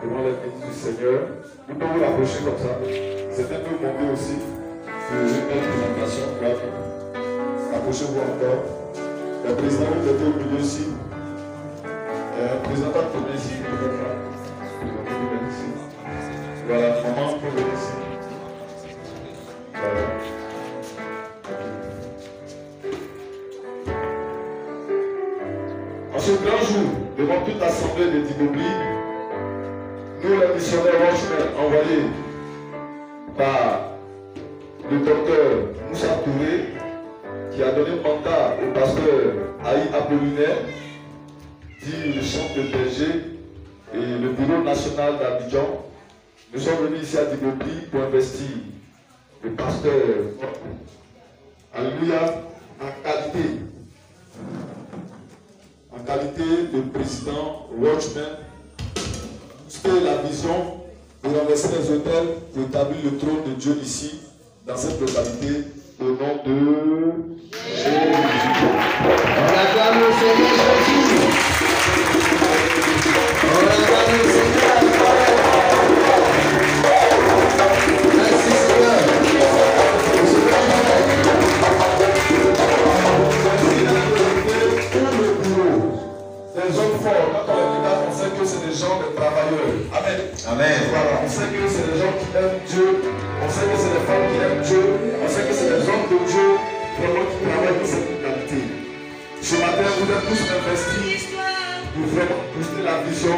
devant les bénis du Seigneur. Nous pouvons l'approcher comme ça. C'est un peu demandé aussi de une belle présentation. Approchez-vous encore. Le président vous était au milieu ici. Le président va tourner ici. Voilà, maman, vous pouvez venir ici. Voilà. En ce grand jour, devant toute l'assemblée des Dibobli, nous, les missionnaires Watchmen envoyés par le docteur Moussa Touré, qui a donné mandat au pasteur Aïe Apollinaire, dit le centre de berger et le bureau national d'Abidjan, nous sommes venus ici à Dibobli pour investir le pasteur, alléluia, en qualité de président Watchman. C'était la vision de renverser les hôtels pour établir le trône de Dieu ici, dans cette localité, au nom de Jésus. On acclame le Seigneur Jésus. On acclame le Seigneur. Merci Seigneur. Les hommes forts, quand on les regarde, on sait que c'est des gens, des travailleurs. Amen. Amen. Voilà, on sait que c'est des gens qui aiment Dieu. On sait que c'est des femmes qui aiment Dieu. On sait que c'est des hommes de Dieu vraiment qui travaillent pour cette qualité. Ce matin, vous êtes tous investis pour vraiment booster la vision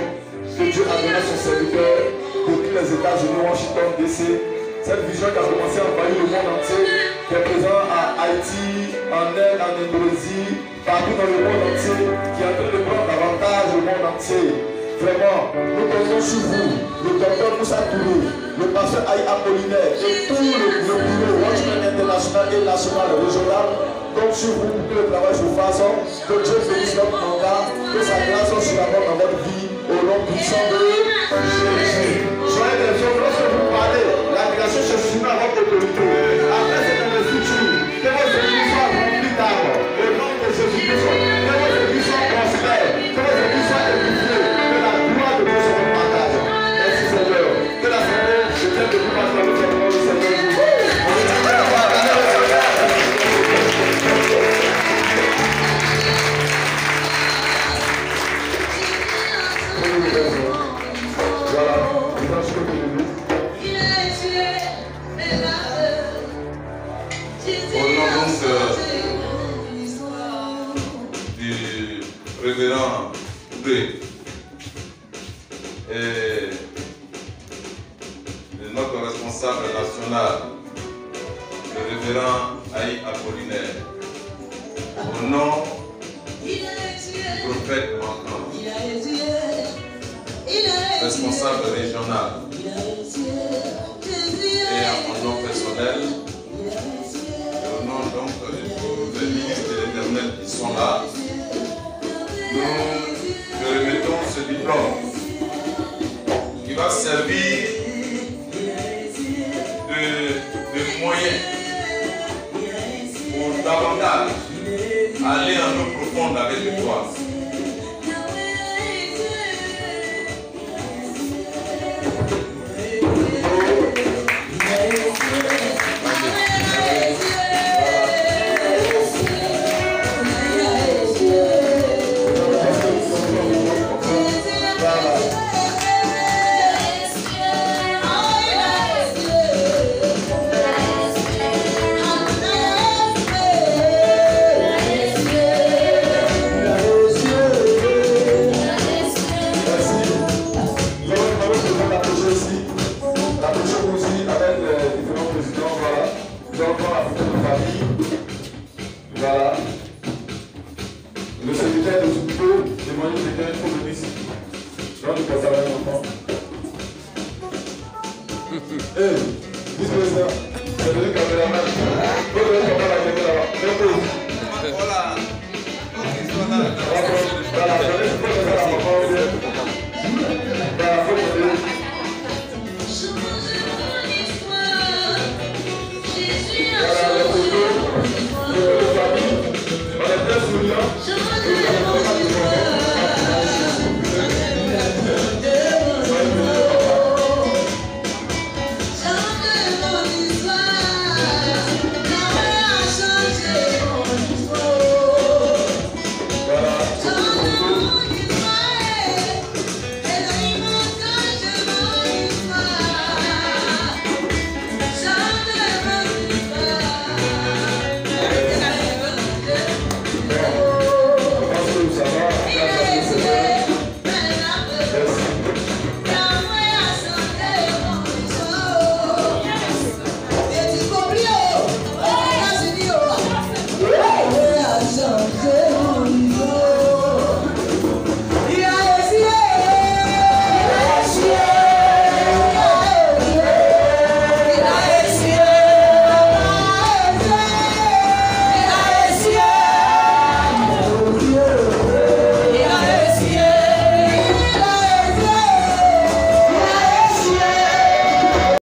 que Dieu a donnée à son serviteur depuis les États-Unis, Washington DC. Cette vision qui a commencé à envahir le monde entier, qui est présente à Haïti, en Inde, en Indonésie, partout dans le monde entier, qui est en train de prendre davantage le monde entier. Vraiment, nous comptons sur vous, le docteur Moussa Touré, le pasteur Aïe Apollinaire et tout le bureau Watchman international et national régional. Donc sur vous pour que le travail se fasse, que Dieu bénisse votre mandat, que sa grâce soit sur la mort dans votre vie, au nom puissant de Jésus. Soyez des hommes, lorsque vous parlez, la création se soumet à votre autorité. Après cette investiture, que vos églises soient remplies d'âme, au nom de Jésus-Christ, que vos églises soient prospères, que vos églises soient édifiées, que la gloire de Dieu soit votre partage. Merci Seigneur. Que l'assemblée se tienne debout parce que nous sommes au nom du Seigneur. Au nom donc du révérend Pré et de notre responsable national, le révérend Aïe Apollinaire, au nom du prophète Mankan, responsable régional, et à mon nom personnel, et au nom donc de tous les ministres de l'Éternel qui sont là, nous remettons ce diplôme qui va servir de moyen pour davantage aller en eau profonde avec toi. Voilà. Le secrétaire de Souto, témoignage de quelqu'un pour le ici. Donc, il passe à la enfant. Vice-président, c'est le caméraman.